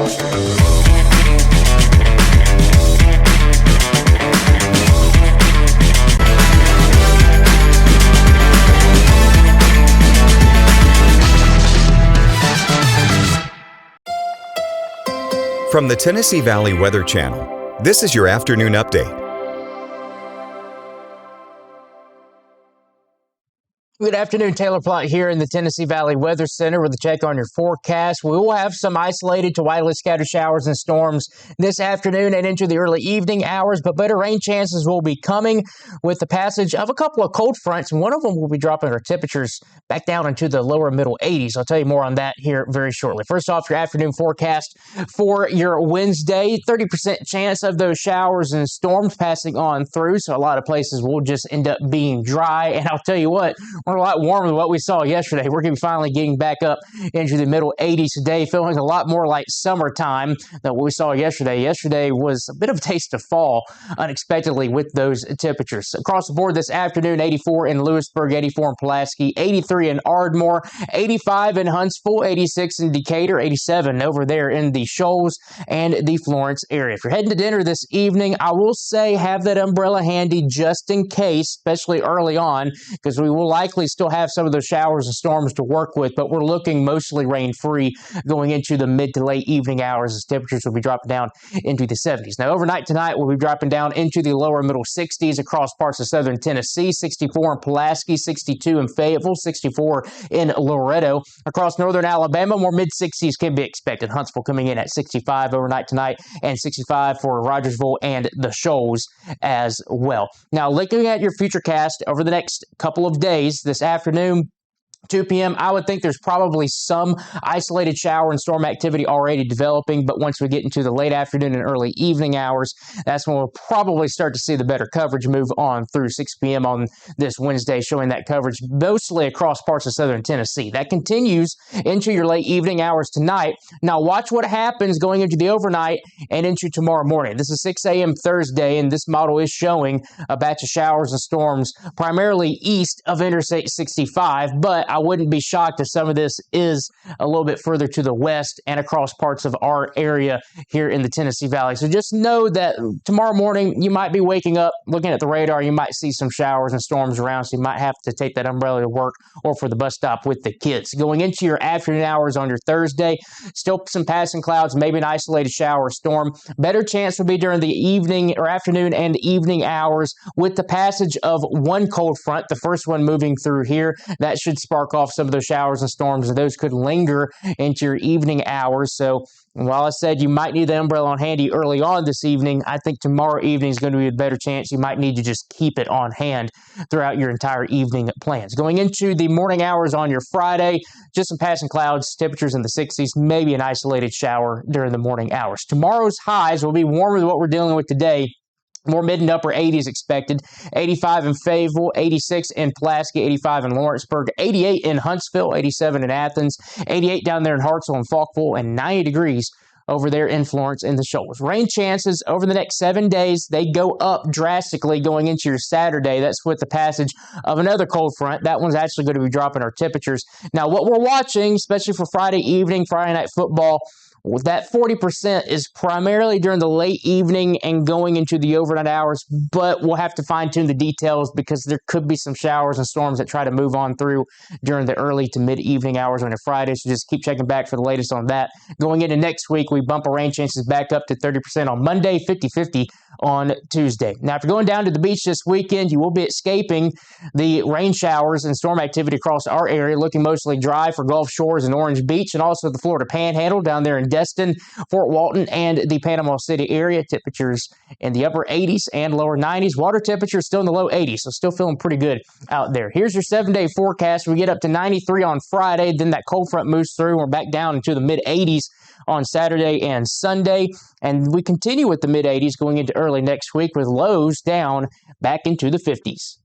From the Tennessee Valley Weather Channel, this is your afternoon update. Good afternoon, Taylor Plott here in the Tennessee Valley Weather Center with a check on your forecast. We will have some isolated to widely scattered showers and storms this afternoon and into the early evening hours, but better rain chances will be coming with the passage of a couple of cold fronts, and one of them will be dropping our temperatures back down into the lower middle 80s. I'll tell you more on that here very shortly. First off, your afternoon forecast for your Wednesday, 30% chance of those showers and storms passing on through, so a lot of places will just end up being dry, and I'll tell you what, we're a lot warmer than what we saw yesterday. We're going to be finally getting back up into the middle 80s today, feeling a lot more like summertime than what we saw yesterday. Yesterday was a bit of a taste of fall unexpectedly with those temperatures. Across the board this afternoon, 84 in Lewisburg, 84 in Pulaski, 83 in Ardmore, 85 in Huntsville, 86 in Decatur, 87 over there in the Shoals and the Florence area. If you're heading to dinner this evening, I will say have that umbrella handy just in case, especially early on, because we will likely still have some of those showers and storms to work with, but we're looking mostly rain-free going into the mid to late evening hours as temperatures will be dropping down into the 70s. Now, overnight tonight, we'll be dropping down into the lower middle 60s across parts of southern Tennessee, 64 in Pulaski, 62 in Fayetteville, 64 in Loretto. Across northern Alabama, more mid-60s can be expected. Huntsville coming in at 65 overnight tonight and 65 for Rogersville and the Shoals as well. Now, looking at your futurecast over the next couple of days, this afternoon, 2 p.m., I would think there's probably some isolated shower and storm activity already developing, but once we get into the late afternoon and early evening hours, that's when we'll probably start to see the better coverage move on through 6 p.m. on this Wednesday, showing that coverage mostly across parts of southern Tennessee. That continues into your late evening hours tonight. Now, watch what happens going into the overnight and into tomorrow morning. This is 6 a.m. Thursday, and this model is showing a batch of showers and storms primarily east of Interstate 65, but I wouldn't be shocked if some of this is a little bit further to the west and across parts of our area here in the Tennessee Valley. So just know that tomorrow morning you might be waking up, looking at the radar, you might see some showers and storms around, so you might have to take that umbrella to work or for the bus stop with the kids. Going into your afternoon hours on your Thursday, still some passing clouds, maybe an isolated shower or storm. Better chance will be during the evening or afternoon and evening hours with the passage of one cold front, the first one moving through here. That should spark off some of those showers and storms, and those could linger into your evening hours. So while I said you might need the umbrella on handy early on this evening, I think tomorrow evening is going to be a better chance. You might need to just keep it on hand throughout your entire evening plans. Going into the morning hours on your Friday, just some passing clouds, temperatures in the 60s, maybe an isolated shower during the morning hours. Tomorrow's highs will be warmer than what we're dealing with today. More mid and upper 80s expected. 85 in Fayetteville, 86 in Pulaski, 85 in Lawrenceburg, 88 in Huntsville, 87 in Athens, 88 down there in Hartsville and Falkville, and 90 degrees over there in Florence and the Shoals. Rain chances over the next 7 days, they go up drastically going into your Saturday. That's with the passage of another cold front. That one's actually going to be dropping our temperatures. Now, what we're watching, especially for Friday evening, Friday night football, that 40% is primarily during the late evening and going into the overnight hours, but we'll have to fine-tune the details because there could be some showers and storms that try to move on through during the early to mid-evening hours on a Friday, so just keep checking back for the latest on that. Going into next week, we bump our rain chances back up to 30% on Monday, 50-50 on Tuesday. Now, if you're going down to the beach this weekend, you will be escaping the rain showers and storm activity across our area, looking mostly dry for Gulf Shores and Orange Beach, and also the Florida Panhandle down there in Destin, Fort Walton, and the Panama City area. Temperatures in the upper 80s and lower 90s. Water temperature still in the low 80s, so still feeling pretty good out there. Here's your 7-day forecast. We get up to 93 on Friday, then that cold front moves through, and we're back down into the mid-80s on Saturday and Sunday, and we continue with the mid-80s going into early next week with lows down back into the 50s.